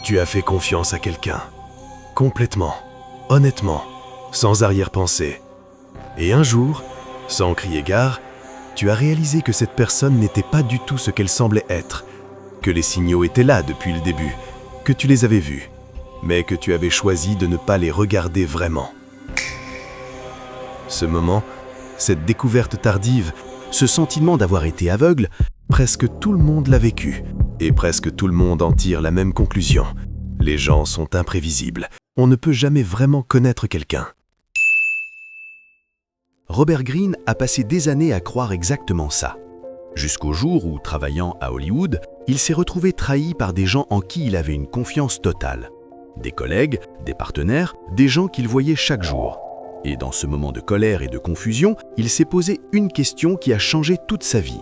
Tu as fait confiance à quelqu'un. Complètement, honnêtement, sans arrière-pensée. Et un jour, sans crier gare, tu as réalisé que cette personne n'était pas du tout ce qu'elle semblait être, que les signaux étaient là depuis le début, que tu les avais vus, mais que tu avais choisi de ne pas les regarder vraiment. Ce moment, cette découverte tardive, ce sentiment d'avoir été aveugle, presque tout le monde l'a vécu, et presque tout le monde en tire la même conclusion. Les gens sont imprévisibles. On ne peut jamais vraiment connaître quelqu'un. Robert Greene a passé des années à croire exactement ça. Jusqu'au jour où, travaillant à Hollywood, il s'est retrouvé trahi par des gens en qui il avait une confiance totale. Des collègues, des partenaires, des gens qu'il voyait chaque jour. Et dans ce moment de colère et de confusion, il s'est posé une question qui a changé toute sa vie.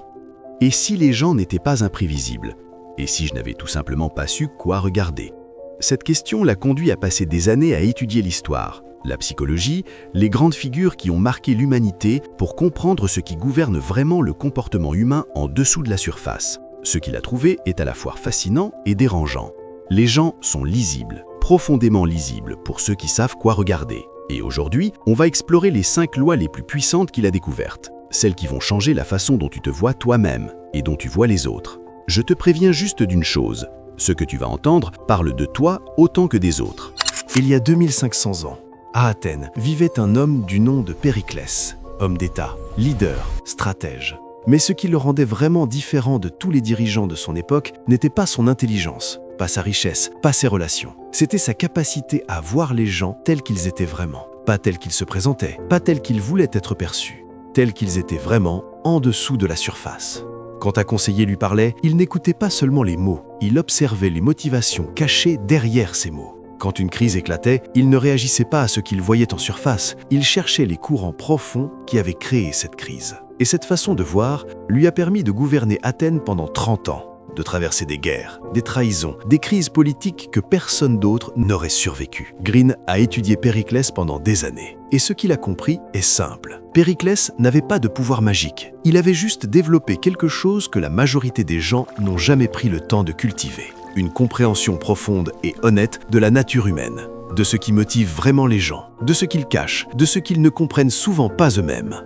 Et si les gens n'étaient pas imprévisibles? Et si je n'avais tout simplement pas su quoi regarder? Cette question l'a conduit à passer des années à étudier l'histoire, la psychologie, les grandes figures qui ont marqué l'humanité pour comprendre ce qui gouverne vraiment le comportement humain en dessous de la surface. Ce qu'il a trouvé est à la fois fascinant et dérangeant. Les gens sont lisibles, profondément lisibles pour ceux qui savent quoi regarder. Et aujourd'hui, on va explorer les 5 lois les plus puissantes qu'il a découvertes, celles qui vont changer la façon dont tu te vois toi-même et dont tu vois les autres. Je te préviens juste d'une chose, ce que tu vas entendre parle de toi autant que des autres. Il y a 2500 ans, à Athènes, vivait un homme du nom de Périclès, homme d'État, leader, stratège. Mais ce qui le rendait vraiment différent de tous les dirigeants de son époque n'était pas son intelligence, pas sa richesse, pas ses relations. C'était sa capacité à voir les gens tels qu'ils étaient vraiment, pas tels qu'ils se présentaient, pas tels qu'ils voulaient être perçus, tels qu'ils étaient vraiment en dessous de la surface. Quand un conseiller lui parlait, il n'écoutait pas seulement les mots, il observait les motivations cachées derrière ces mots. Quand une crise éclatait, il ne réagissait pas à ce qu'il voyait en surface, il cherchait les courants profonds qui avaient créé cette crise. Et cette façon de voir lui a permis de gouverner Athènes pendant 30 ans, de traverser des guerres, des trahisons, des crises politiques que personne d'autre n'aurait survécu. Greene a étudié Périclès pendant des années. Et ce qu'il a compris est simple. Périclès n'avait pas de pouvoir magique. Il avait juste développé quelque chose que la majorité des gens n'ont jamais pris le temps de cultiver. Une compréhension profonde et honnête de la nature humaine, de ce qui motive vraiment les gens, de ce qu'ils cachent, de ce qu'ils ne comprennent souvent pas eux-mêmes.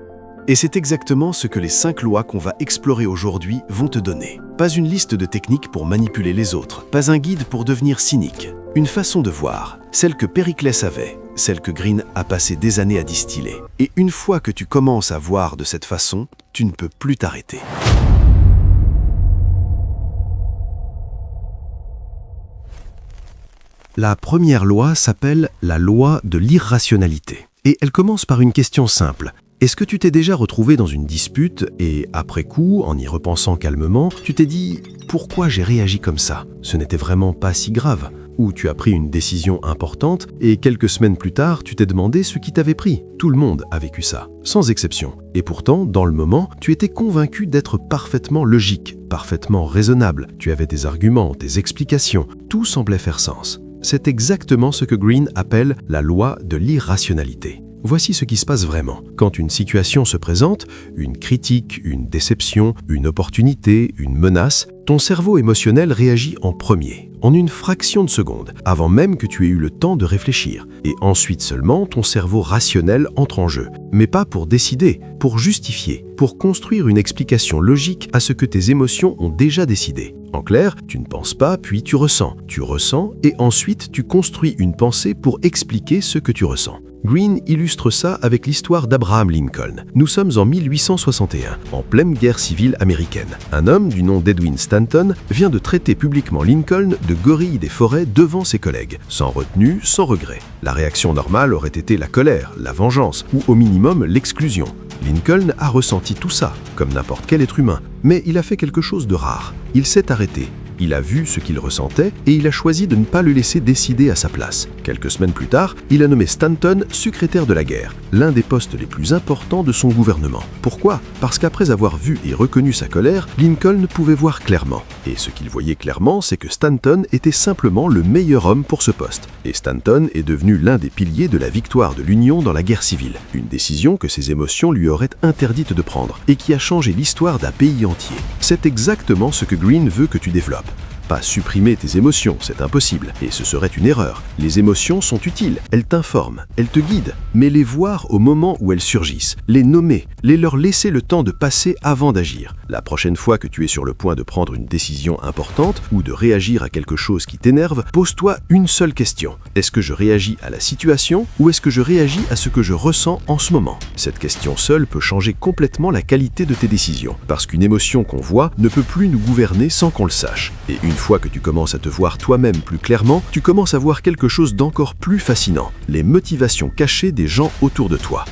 Et c'est exactement ce que les 5 lois qu'on va explorer aujourd'hui vont te donner. Pas une liste de techniques pour manipuler les autres, pas un guide pour devenir cynique. Une façon de voir, celle que Périclès avait, celle que Greene a passé des années à distiller. Et une fois que tu commences à voir de cette façon, tu ne peux plus t'arrêter. La première loi s'appelle la loi de l'irrationalité. Et elle commence par une question simple. Est-ce que tu t'es déjà retrouvé dans une dispute et, après coup, en y repensant calmement, tu t'es dit « Pourquoi j'ai réagi comme ça ? Ce n'était vraiment pas si grave » ou tu as pris une décision importante et quelques semaines plus tard, tu t'es demandé ce qui t'avait pris. Tout le monde a vécu ça, sans exception. Et pourtant, dans le moment, tu étais convaincu d'être parfaitement logique, parfaitement raisonnable. Tu avais des arguments, des explications. Tout semblait faire sens. C'est exactement ce que Greene appelle la loi de l'irrationalité. Voici ce qui se passe vraiment. Quand une situation se présente, une critique, une déception, une opportunité, une menace, ton cerveau émotionnel réagit en premier, en une fraction de seconde, avant même que tu aies eu le temps de réfléchir. Et ensuite seulement, ton cerveau rationnel entre en jeu. Mais pas pour décider, pour justifier, pour construire une explication logique à ce que tes émotions ont déjà décidé. En clair, tu ne penses pas, puis tu ressens et ensuite tu construis une pensée pour expliquer ce que tu ressens. Greene illustre ça avec l'histoire d'Abraham Lincoln. Nous sommes en 1861, en pleine guerre civile américaine. Un homme du nom d'Edwin Stanton vient de traiter publiquement Lincoln de gorille des forêts devant ses collègues, sans retenue, sans regret. La réaction normale aurait été la colère, la vengeance ou au minimum l'exclusion. Lincoln a ressenti tout ça, comme n'importe quel être humain, mais il a fait quelque chose de rare. Il s'est arrêté. Il a vu ce qu'il ressentait et il a choisi de ne pas le laisser décider à sa place. Quelques semaines plus tard, il a nommé Stanton secrétaire de la guerre, l'un des postes les plus importants de son gouvernement. Pourquoi ? Parce qu'après avoir vu et reconnu sa colère, Lincoln pouvait voir clairement. Et ce qu'il voyait clairement, c'est que Stanton était simplement le meilleur homme pour ce poste. Et Stanton est devenu l'un des piliers de la victoire de l'Union dans la guerre civile. Une décision que ses émotions lui auraient interdite de prendre et qui a changé l'histoire d'un pays entier. C'est exactement ce que Greene veut que tu développes. pas supprimer tes émotions, c'est impossible, et ce serait une erreur. Les émotions sont utiles, elles t'informent, elles te guident, mais les voir au moment où elles surgissent, les nommer, les leur laisser le temps de passer avant d'agir. La prochaine fois que tu es sur le point de prendre une décision importante ou de réagir à quelque chose qui t'énerve, pose-toi une seule question. Est-ce que je réagis à la situation ou est-ce que je réagis à ce que je ressens en ce moment? Cette question seule peut changer complètement la qualité de tes décisions, parce qu'une émotion qu'on voit ne peut plus nous gouverner sans qu'on le sache. Et une fois que tu commences à te voir toi-même plus clairement, tu commences à voir quelque chose d'encore plus fascinant, les motivations cachées des gens autour de toi.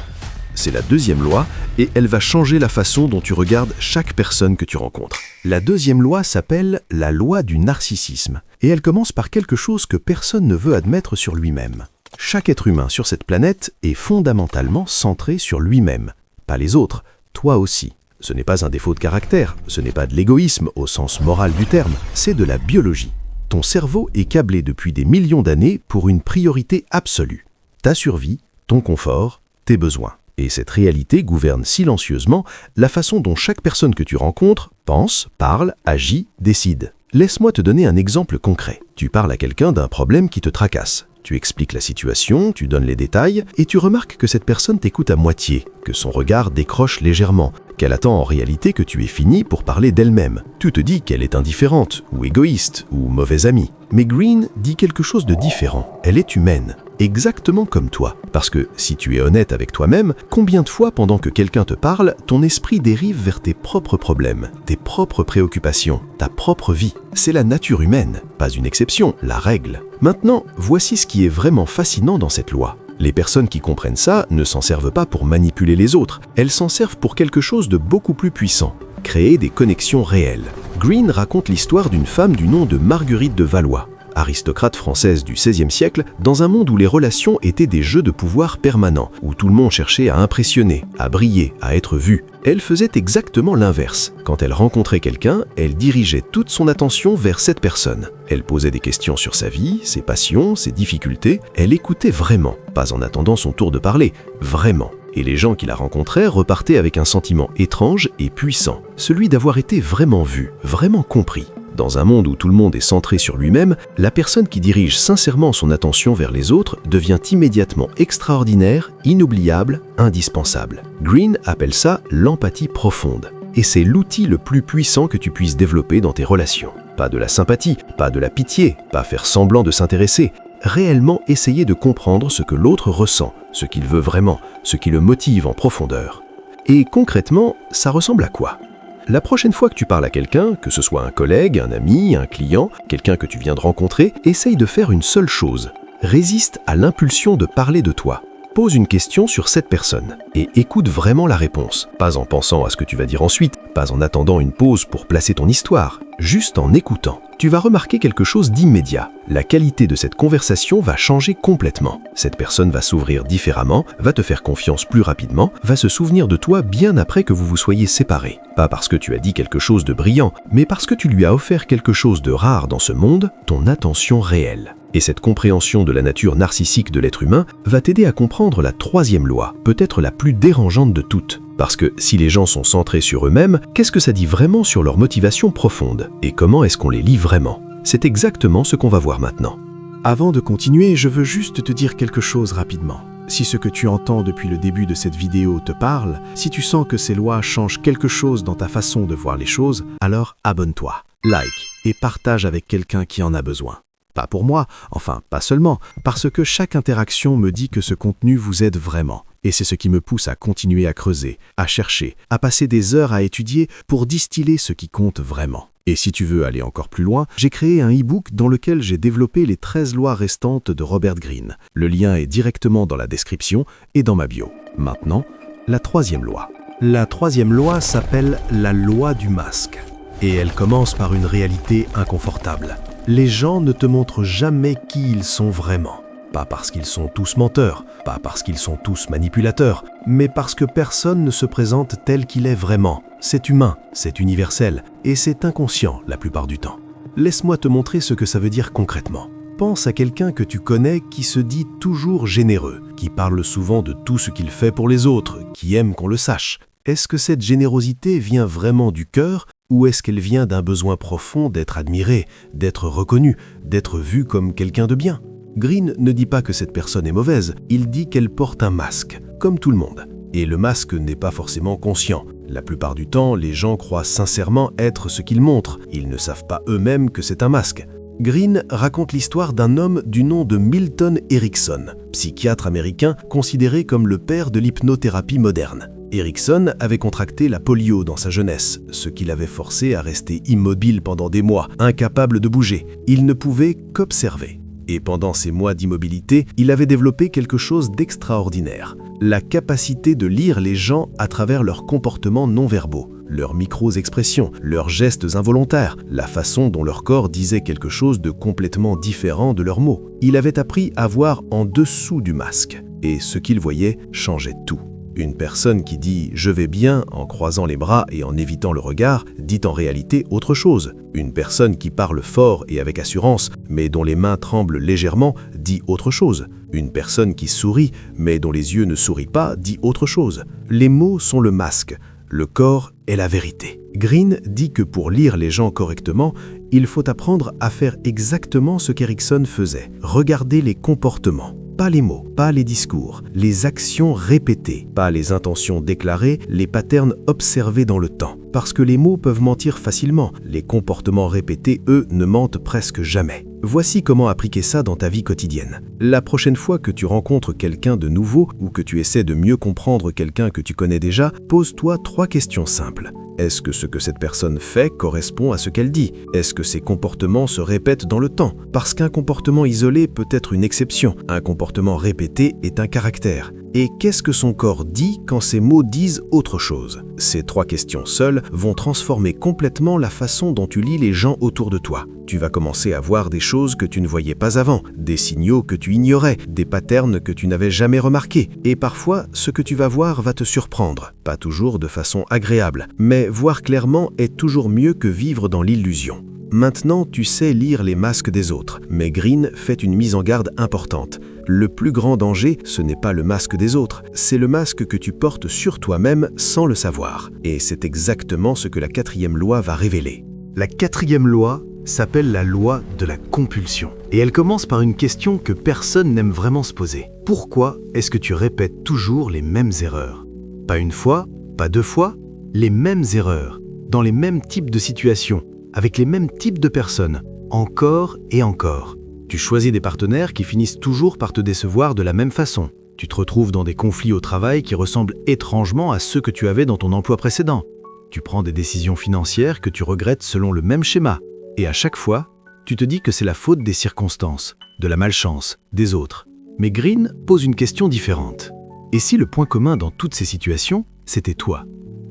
C'est la deuxième loi et elle va changer la façon dont tu regardes chaque personne que tu rencontres. La deuxième loi s'appelle la loi du narcissisme et elle commence par quelque chose que personne ne veut admettre sur lui-même. Chaque être humain sur cette planète est fondamentalement centré sur lui-même, pas les autres, toi aussi. Ce n'est pas un défaut de caractère, ce n'est pas de l'égoïsme au sens moral du terme, c'est de la biologie. Ton cerveau est câblé depuis des millions d'années pour une priorité absolue. Ta survie, ton confort, tes besoins. Et cette réalité gouverne silencieusement la façon dont chaque personne que tu rencontres pense, parle, agit, décide. Laisse-moi te donner un exemple concret. Tu parles à quelqu'un d'un problème qui te tracasse. Tu expliques la situation, tu donnes les détails, et tu remarques que cette personne t'écoute à moitié, que son regard décroche légèrement, qu'elle attend en réalité que tu aies fini pour parler d'elle-même. Tu te dis qu'elle est indifférente, ou égoïste, ou mauvaise amie. Mais Green dit quelque chose de différent. Elle est humaine, exactement comme toi. Parce que si tu es honnête avec toi-même, combien de fois pendant que quelqu'un te parle, ton esprit dérive vers tes propres problèmes, tes propres préoccupations, ta propre vie? C'est la nature humaine, pas une exception, la règle. Maintenant, voici ce qui est vraiment fascinant dans cette loi. Les personnes qui comprennent ça ne s'en servent pas pour manipuler les autres, elles s'en servent pour quelque chose de beaucoup plus puissant, créer des connexions réelles. Green raconte l'histoire d'une femme du nom de Marguerite de Valois, aristocrate française du XVIe siècle, dans un monde où les relations étaient des jeux de pouvoir permanents, où tout le monde cherchait à impressionner, à briller, à être vu. Elle faisait exactement l'inverse. Quand elle rencontrait quelqu'un, elle dirigeait toute son attention vers cette personne. Elle posait des questions sur sa vie, ses passions, ses difficultés. Elle écoutait vraiment, pas en attendant son tour de parler, vraiment. Et les gens qui la rencontraient repartaient avec un sentiment étrange et puissant, celui d'avoir été vraiment vu, vraiment compris. Dans un monde où tout le monde est centré sur lui-même, la personne qui dirige sincèrement son attention vers les autres devient immédiatement extraordinaire, inoubliable, indispensable. Green appelle ça l'empathie profonde. Et c'est l'outil le plus puissant que tu puisses développer dans tes relations. Pas de la sympathie, pas de la pitié, pas faire semblant de s'intéresser. Réellement essayer de comprendre ce que l'autre ressent, ce qu'il veut vraiment, ce qui le motive en profondeur. Et concrètement, ça ressemble à quoi ? La prochaine fois que tu parles à quelqu'un, que ce soit un collègue, un ami, un client, quelqu'un que tu viens de rencontrer, essaye de faire une seule chose. Résiste à l'impulsion de parler de toi. Pose une question sur cette personne et écoute vraiment la réponse. Pas en pensant à ce que tu vas dire ensuite, pas en attendant une pause pour placer ton histoire, juste en écoutant. Tu vas remarquer quelque chose d'immédiat. La qualité de cette conversation va changer complètement. Cette personne va s'ouvrir différemment, va te faire confiance plus rapidement, va se souvenir de toi bien après que vous vous soyez séparés. Pas parce que tu as dit quelque chose de brillant, mais parce que tu lui as offert quelque chose de rare dans ce monde, ton attention réelle. Et cette compréhension de la nature narcissique de l'être humain va t'aider à comprendre la troisième loi, peut-être la plus dérangeante de toutes. Parce que si les gens sont centrés sur eux-mêmes, qu'est-ce que ça dit vraiment sur leur motivation profonde? Et comment est-ce qu'on les lit vraiment? C'est exactement ce qu'on va voir maintenant. Avant de continuer, je veux juste te dire quelque chose rapidement. Si ce que tu entends depuis le début de cette vidéo te parle, si tu sens que ces lois changent quelque chose dans ta façon de voir les choses, alors abonne-toi, like et partage avec quelqu'un qui en a besoin. Pas pour moi, enfin pas seulement, parce que chaque interaction me dit que ce contenu vous aide vraiment. Et c'est ce qui me pousse à continuer à creuser, à chercher, à passer des heures à étudier pour distiller ce qui compte vraiment. Et si tu veux aller encore plus loin, j'ai créé un e-book dans lequel j'ai développé les 13 lois restantes de Robert Greene. Le lien est directement dans la description et dans ma bio. Maintenant, la troisième loi. La troisième loi s'appelle la loi du masque. Et elle commence par une réalité inconfortable. Les gens ne te montrent jamais qui ils sont vraiment. Pas parce qu'ils sont tous menteurs, pas parce qu'ils sont tous manipulateurs, mais parce que personne ne se présente tel qu'il est vraiment. C'est humain, c'est universel, et c'est inconscient la plupart du temps. Laisse-moi te montrer ce que ça veut dire concrètement. Pense à quelqu'un que tu connais qui se dit toujours généreux, qui parle souvent de tout ce qu'il fait pour les autres, qui aime qu'on le sache. Est-ce que cette générosité vient vraiment du cœur Ou est-ce qu'elle vient d'un besoin profond d'être admirée, d'être reconnue, d'être vue comme quelqu'un de bien? Greene ne dit pas que cette personne est mauvaise, il dit qu'elle porte un masque, comme tout le monde. Et le masque n'est pas forcément conscient. La plupart du temps, les gens croient sincèrement être ce qu'ils montrent. Ils ne savent pas eux-mêmes que c'est un masque. Greene raconte l'histoire d'un homme du nom de Milton Erickson, psychiatre américain considéré comme le père de l'hypnothérapie moderne. Erickson avait contracté la polio dans sa jeunesse, ce qui l'avait forcé à rester immobile pendant des mois, incapable de bouger. Il ne pouvait qu'observer. Et pendant ces mois d'immobilité, il avait développé quelque chose d'extraordinaire, la capacité de lire les gens à travers leurs comportements non-verbaux, leurs micro-expressions, leurs gestes involontaires, la façon dont leur corps disait quelque chose de complètement différent de leurs mots. Il avait appris à voir en dessous du masque, et ce qu'il voyait changeait tout. Une personne qui dit « je vais bien » en croisant les bras et en évitant le regard dit en réalité autre chose. Une personne qui parle fort et avec assurance, mais dont les mains tremblent légèrement, dit autre chose. Une personne qui sourit, mais dont les yeux ne sourient pas, dit autre chose. Les mots sont le masque, le corps est la vérité. Greene dit que pour lire les gens correctement, il faut apprendre à faire exactement ce qu'Erickson faisait, regarder les comportements. Pas les mots, pas les discours, les actions répétées, pas les intentions déclarées, les patterns observés dans le temps. Parce que les mots peuvent mentir facilement, les comportements répétés, eux, ne mentent presque jamais. Voici comment appliquer ça dans ta vie quotidienne. La prochaine fois que tu rencontres quelqu'un de nouveau ou que tu essaies de mieux comprendre quelqu'un que tu connais déjà, pose-toi 3 questions simples. Est-ce que ce que cette personne fait correspond à ce qu'elle dit? Est-ce que ses comportements se répètent dans le temps? Parce qu'un comportement isolé peut être une exception, un comportement répété est un caractère. Et qu'est-ce que son corps dit quand ses mots disent autre chose? Ces 3 questions seules vont transformer complètement la façon dont tu lis les gens autour de toi. Tu vas commencer à voir des choses que tu ne voyais pas avant, des signaux que tu ignorais, des patterns que tu n'avais jamais remarqués. Et parfois, ce que tu vas voir va te surprendre. Pas toujours de façon agréable, mais voir clairement est toujours mieux que vivre dans l'illusion. Maintenant, tu sais lire les masques des autres, mais Greene fait une mise en garde importante. Le plus grand danger, ce n'est pas le masque des autres, c'est le masque que tu portes sur toi-même sans le savoir. Et c'est exactement ce que la 4e loi va révéler. La 4e loi s'appelle la loi de la compulsion. Et elle commence par une question que personne n'aime vraiment se poser. Pourquoi est-ce que tu répètes toujours les mêmes erreurs? Pas une fois, pas 2 fois, les mêmes erreurs, dans les mêmes types de situations, avec les mêmes types de personnes, encore et encore. Tu choisis des partenaires qui finissent toujours par te décevoir de la même façon. Tu te retrouves dans des conflits au travail qui ressemblent étrangement à ceux que tu avais dans ton emploi précédent. Tu prends des décisions financières que tu regrettes selon le même schéma. Et à chaque fois, tu te dis que c'est la faute des circonstances, de la malchance, des autres. Mais Greene pose une question différente. Et si le point commun dans toutes ces situations, c'était toi?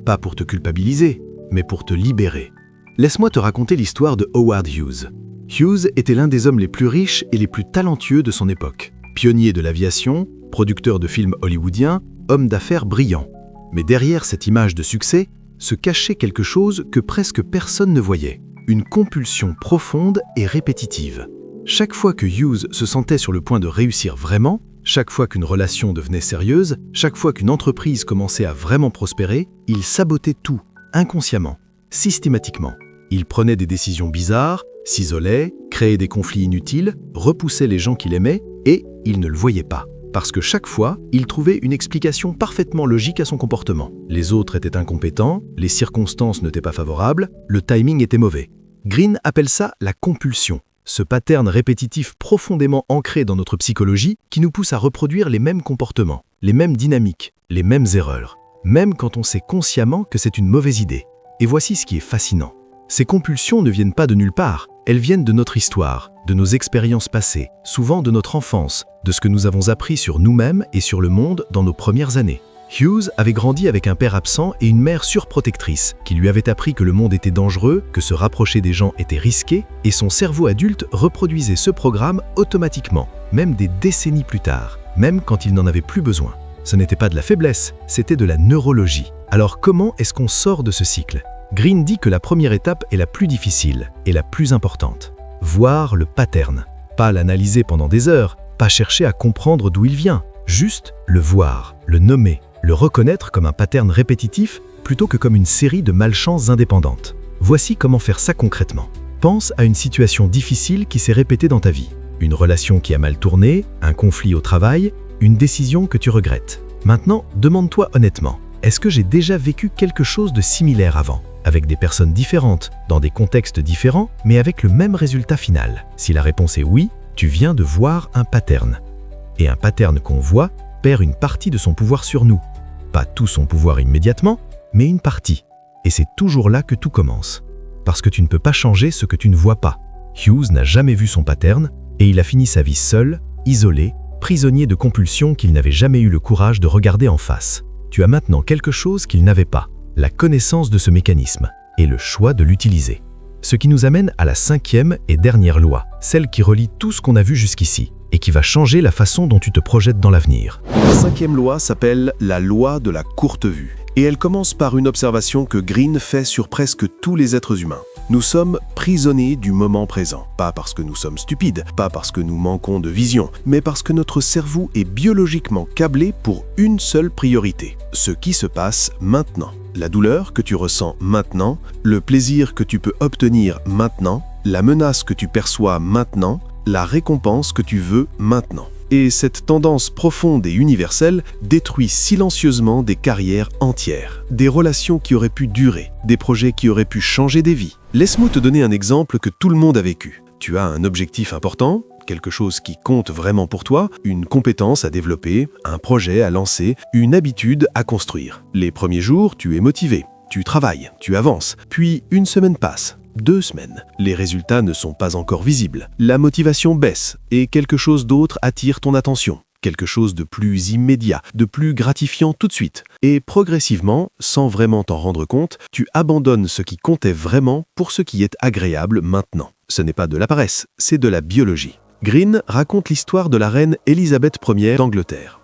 Pas pour te culpabiliser, mais pour te libérer. Laisse-moi te raconter l'histoire de Howard Hughes. Hughes était l'un des hommes les plus riches et les plus talentueux de son époque. Pionnier de l'aviation, producteur de films hollywoodiens, homme d'affaires brillant. Mais derrière cette image de succès, se cachait quelque chose que presque personne ne voyait. Une compulsion profonde et répétitive. Chaque fois que Hughes se sentait sur le point de réussir vraiment, chaque fois qu'une relation devenait sérieuse, chaque fois qu'une entreprise commençait à vraiment prospérer, il sabotait tout, inconsciemment, systématiquement. Il prenait des décisions bizarres, s'isolait, créait des conflits inutiles, repoussait les gens qu'il aimait et il ne le voyait pas. Parce que chaque fois, il trouvait une explication parfaitement logique à son comportement. Les autres étaient incompétents, les circonstances n'étaient pas favorables, le timing était mauvais. Greene appelle ça la compulsion, ce pattern répétitif profondément ancré dans notre psychologie qui nous pousse à reproduire les mêmes comportements, les mêmes dynamiques, les mêmes erreurs, même quand on sait consciemment que c'est une mauvaise idée. Et voici ce qui est fascinant. Ces compulsions ne viennent pas de nulle part, elles viennent de notre histoire, de nos expériences passées, souvent de notre enfance, de ce que nous avons appris sur nous-mêmes et sur le monde dans nos premières années. Hughes avait grandi avec un père absent et une mère surprotectrice, qui lui avait appris que le monde était dangereux, que se rapprocher des gens était risqué, et son cerveau adulte reproduisait ce programme automatiquement, même des décennies plus tard, même quand il n'en avait plus besoin. Ce n'était pas de la faiblesse, c'était de la neurologie. Alors comment est-ce qu'on sort de ce cycle ? Greene dit que la première étape est la plus difficile et la plus importante. Voir le pattern. Pas l'analyser pendant des heures, pas chercher à comprendre d'où il vient, juste le voir, le nommer, le reconnaître comme un pattern répétitif plutôt que comme une série de malchances indépendantes. Voici comment faire ça concrètement. Pense à une situation difficile qui s'est répétée dans ta vie. Une relation qui a mal tourné, un conflit au travail, une décision que tu regrettes. Maintenant, demande-toi honnêtement, est-ce que j'ai déjà vécu quelque chose de similaire avant, avec des personnes différentes, dans des contextes différents, mais avec le même résultat final? Si la réponse est oui, tu viens de voir un pattern. Et un pattern qu'on voit perd une partie de son pouvoir sur nous. Pas tout son pouvoir immédiatement, mais une partie. Et c'est toujours là que tout commence. Parce que tu ne peux pas changer ce que tu ne vois pas. Hughes n'a jamais vu son pattern, et il a fini sa vie seul, isolé, prisonnier de compulsions qu'il n'avait jamais eu le courage de regarder en face. Tu as maintenant quelque chose qu'il n'avait pas, la connaissance de ce mécanisme, et le choix de l'utiliser. Ce qui nous amène à la 5e et dernière loi, celle qui relie tout ce qu'on a vu jusqu'ici, et qui va changer la façon dont tu te projettes dans l'avenir. La 5e loi s'appelle la loi de la courte vue. Et elle commence par une observation que Greene fait sur presque tous les êtres humains. Nous sommes prisonniers du moment présent. Pas parce que nous sommes stupides, pas parce que nous manquons de vision, mais parce que notre cerveau est biologiquement câblé pour une seule priorité. Ce qui se passe maintenant. La douleur que tu ressens maintenant, le plaisir que tu peux obtenir maintenant, la menace que tu perçois maintenant, la récompense que tu veux maintenant. Et cette tendance profonde et universelle détruit silencieusement des carrières entières, des relations qui auraient pu durer, des projets qui auraient pu changer des vies. Laisse-moi te donner un exemple que tout le monde a vécu. Tu as un objectif important, quelque chose qui compte vraiment pour toi, une compétence à développer, un projet à lancer, une habitude à construire. Les premiers jours, tu es motivé, tu travailles, tu avances, puis une semaine passe. 2 semaines. Les résultats ne sont pas encore visibles. La motivation baisse et quelque chose d'autre attire ton attention. Quelque chose de plus immédiat, de plus gratifiant tout de suite. Et progressivement, sans vraiment t'en rendre compte, tu abandonnes ce qui comptait vraiment pour ce qui est agréable maintenant. Ce n'est pas de la paresse, c'est de la biologie. Greene raconte l'histoire de la reine Élisabeth Ier d'Angleterre.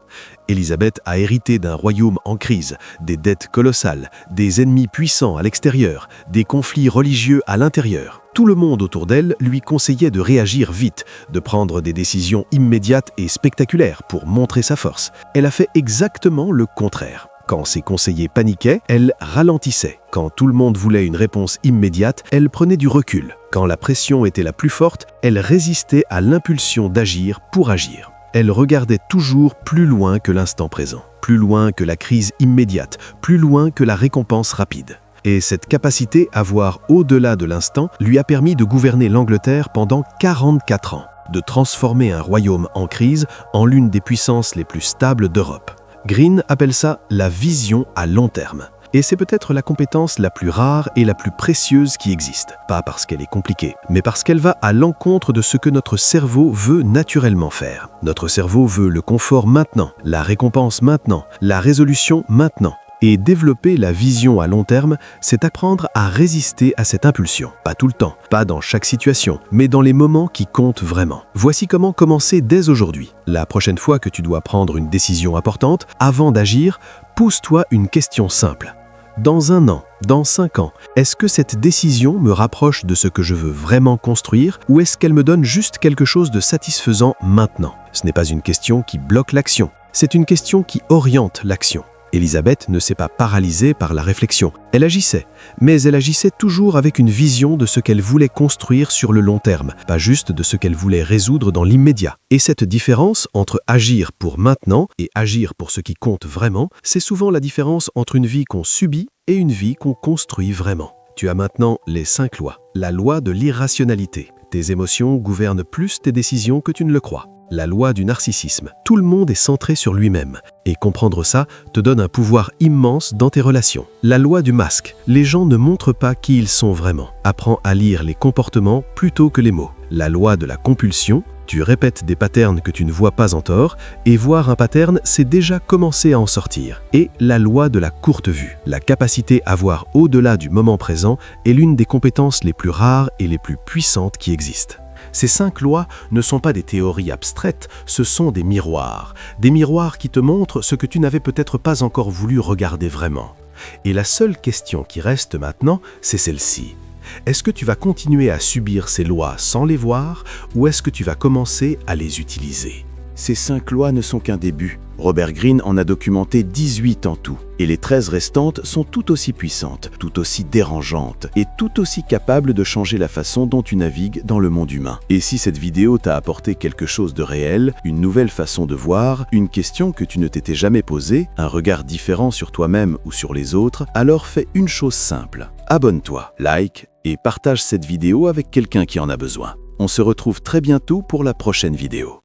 Élisabeth a hérité d'un royaume en crise, des dettes colossales, des ennemis puissants à l'extérieur, des conflits religieux à l'intérieur. Tout le monde autour d'elle lui conseillait de réagir vite, de prendre des décisions immédiates et spectaculaires pour montrer sa force. Elle a fait exactement le contraire. Quand ses conseillers paniquaient, elle ralentissait. Quand tout le monde voulait une réponse immédiate, elle prenait du recul. Quand la pression était la plus forte, elle résistait à l'impulsion d'agir pour agir. Elle regardait toujours plus loin que l'instant présent, plus loin que la crise immédiate, plus loin que la récompense rapide. Et cette capacité à voir au-delà de l'instant lui a permis de gouverner l'Angleterre pendant 44 ans, de transformer un royaume en crise en l'une des puissances les plus stables d'Europe. Greene appelle ça la vision à long terme. Et c'est peut-être la compétence la plus rare et la plus précieuse qui existe. Pas parce qu'elle est compliquée, mais parce qu'elle va à l'encontre de ce que notre cerveau veut naturellement faire. Notre cerveau veut le confort maintenant, la récompense maintenant, la résolution maintenant. Et développer la vision à long terme, c'est apprendre à résister à cette impulsion. Pas tout le temps, pas dans chaque situation, mais dans les moments qui comptent vraiment. Voici comment commencer dès aujourd'hui. La prochaine fois que tu dois prendre une décision importante, avant d'agir, pose-toi une question simple. Dans 1 an, dans 5 ans, est-ce que cette décision me rapproche de ce que je veux vraiment construire ou est-ce qu'elle me donne juste quelque chose de satisfaisant maintenant? Ce n'est pas une question qui bloque l'action, c'est une question qui oriente l'action. Élisabeth ne s'est pas paralysée par la réflexion. Elle agissait, mais elle agissait toujours avec une vision de ce qu'elle voulait construire sur le long terme, pas juste de ce qu'elle voulait résoudre dans l'immédiat. Et cette différence entre agir pour maintenant et agir pour ce qui compte vraiment, c'est souvent la différence entre une vie qu'on subit et une vie qu'on construit vraiment. Tu as maintenant les 5 lois. La loi de l'irrationalité. Tes émotions gouvernent plus tes décisions que tu ne le crois. La loi du narcissisme. Tout le monde est centré sur lui-même. Et comprendre ça te donne un pouvoir immense dans tes relations. La loi du masque. Les gens ne montrent pas qui ils sont vraiment. Apprends à lire les comportements plutôt que les mots. La loi de la compulsion. Tu répètes des patterns que tu ne vois pas en tort, et voir un pattern, c'est déjà commencer à en sortir. Et la loi de la courte vue. La capacité à voir au-delà du moment présent est l'une des compétences les plus rares et les plus puissantes qui existent. Ces 5 lois ne sont pas des théories abstraites, ce sont des miroirs qui te montrent ce que tu n'avais peut-être pas encore voulu regarder vraiment. Et la seule question qui reste maintenant, c'est celle-ci. Est-ce que tu vas continuer à subir ces lois sans les voir, ou est-ce que tu vas commencer à les utiliser? Ces 5 lois ne sont qu'un début. Robert Greene en a documenté 18 en tout, et les 13 restantes sont tout aussi puissantes, tout aussi dérangeantes, et tout aussi capables de changer la façon dont tu navigues dans le monde humain. Et si cette vidéo t'a apporté quelque chose de réel, une nouvelle façon de voir, une question que tu ne t'étais jamais posée, un regard différent sur toi-même ou sur les autres, alors fais une chose simple. Abonne-toi, like et partage cette vidéo avec quelqu'un qui en a besoin. On se retrouve très bientôt pour la prochaine vidéo.